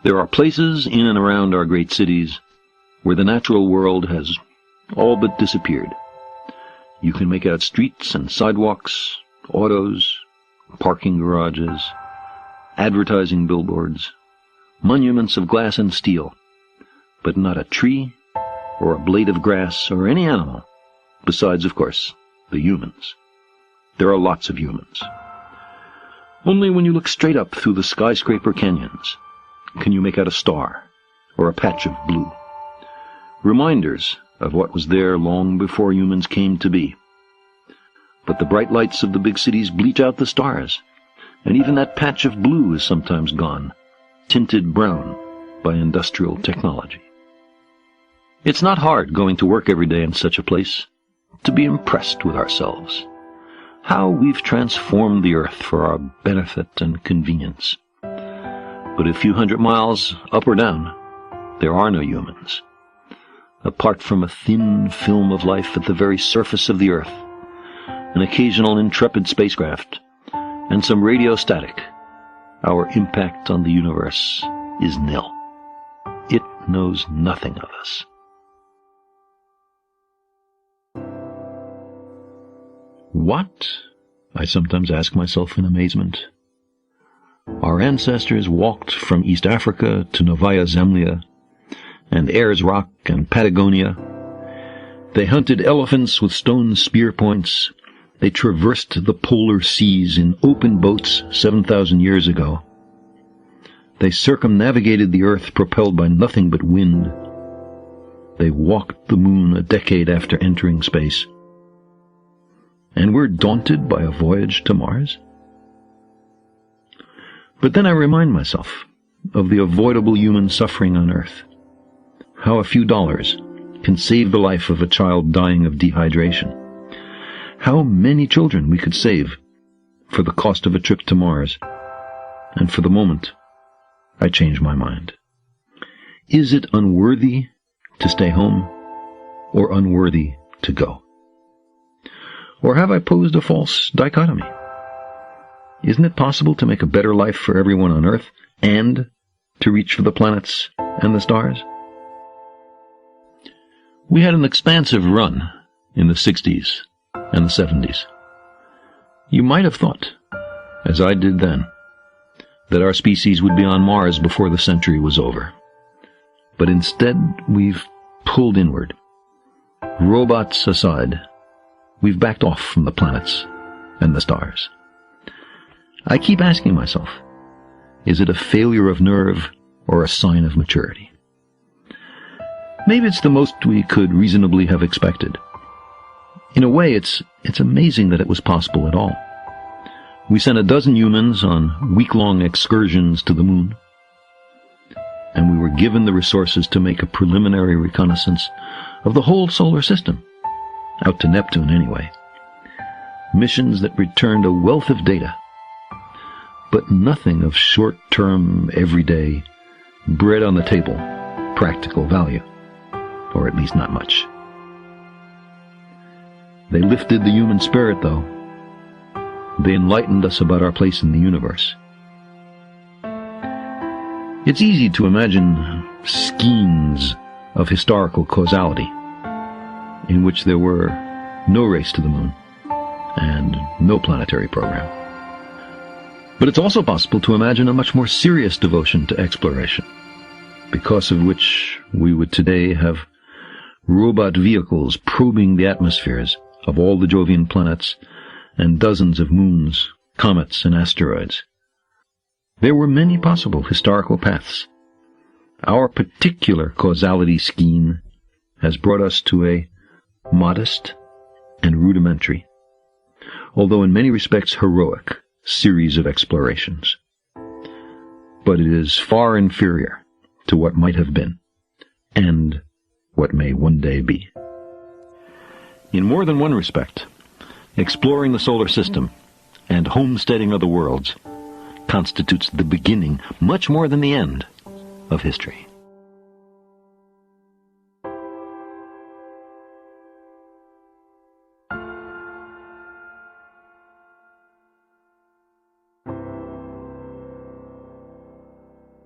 There are places in and around our great cities where the natural world has all but disappeared. You can make out streets and sidewalks, autos, parking garages, advertising billboards, monuments of glass and steel, but not a tree or a blade of grass or any animal, besides, of course, the humans. There are lots of humans. Only when you look straight up through the skyscraper canyons can you make out a star or a patch of blue, reminders of what was there long before humans came to be. But the bright lights of the big cities bleach out the stars, and even that patch of blue is sometimes gone, tinted brown by industrial technology. It's not hard going to work every day in such a place to be impressed with ourselves, how we've transformed the earth for our benefit and convenience. But a few hundred miles up or down, there are no humans. Apart from a thin film of life at the very surface of the earth, an occasional intrepid spacecraft, and some radio static, our impact on the universe is nil. It knows nothing of us. What? I sometimes ask myself in amazement. Our ancestors walked from East Africa to Novaya Zemlya and Ayers Rock and Patagonia. They hunted elephants with stone spear points. They traversed the polar seas in open boats 7,000 years ago. They circumnavigated the earth propelled by nothing but wind. They walked the moon a decade after entering space. And we're daunted by a voyage to Mars? But then I remind myself of the avoidable human suffering on Earth. How a few dollars can save the life of a child dying of dehydration. How many children we could save for the cost of a trip to Mars. And for the moment, I change my mind. Is it unworthy to stay home or unworthy to go? Or have I posed a false dichotomy? Isn't it possible to make a better life for everyone on Earth and to reach for the planets and the stars? We had an expansive run in the 60s and the 70s. You might have thought, as I did then, that our species would be on Mars before the century was over. But instead, we've pulled inward. Robots aside, we've backed off from the planets and the stars. I keep asking myself, is it a failure of nerve or a sign of maturity? Maybe it's the most we could reasonably have expected. In a way, it's amazing that it was possible at all. We sent 12 humans on week-long excursions to the moon, and we were given the resources to make a preliminary reconnaissance of the whole solar system, out to Neptune anyway. Missions that returned a wealth of data, but nothing of short-term, everyday, bread-on-the-table, practical value, or at least not much. They lifted the human spirit, though. They enlightened us about our place in the universe. It's easy to imagine skeins of historical causality in which there were no race to the moon and no planetary program. But it's also possible to imagine a much more serious devotion to exploration, because of which we would today have robot vehicles probing the atmospheres of all the Jovian planets and dozens of moons, comets, and asteroids. There were many possible historical paths. Our particular causality scheme has brought us to a modest and rudimentary, although in many respects heroic, series of explorations. But it is far inferior to what might have been, and what may one day be. In more than one respect, exploring the solar system and homesteading other worlds constitutes the beginning, much more than the end, of history.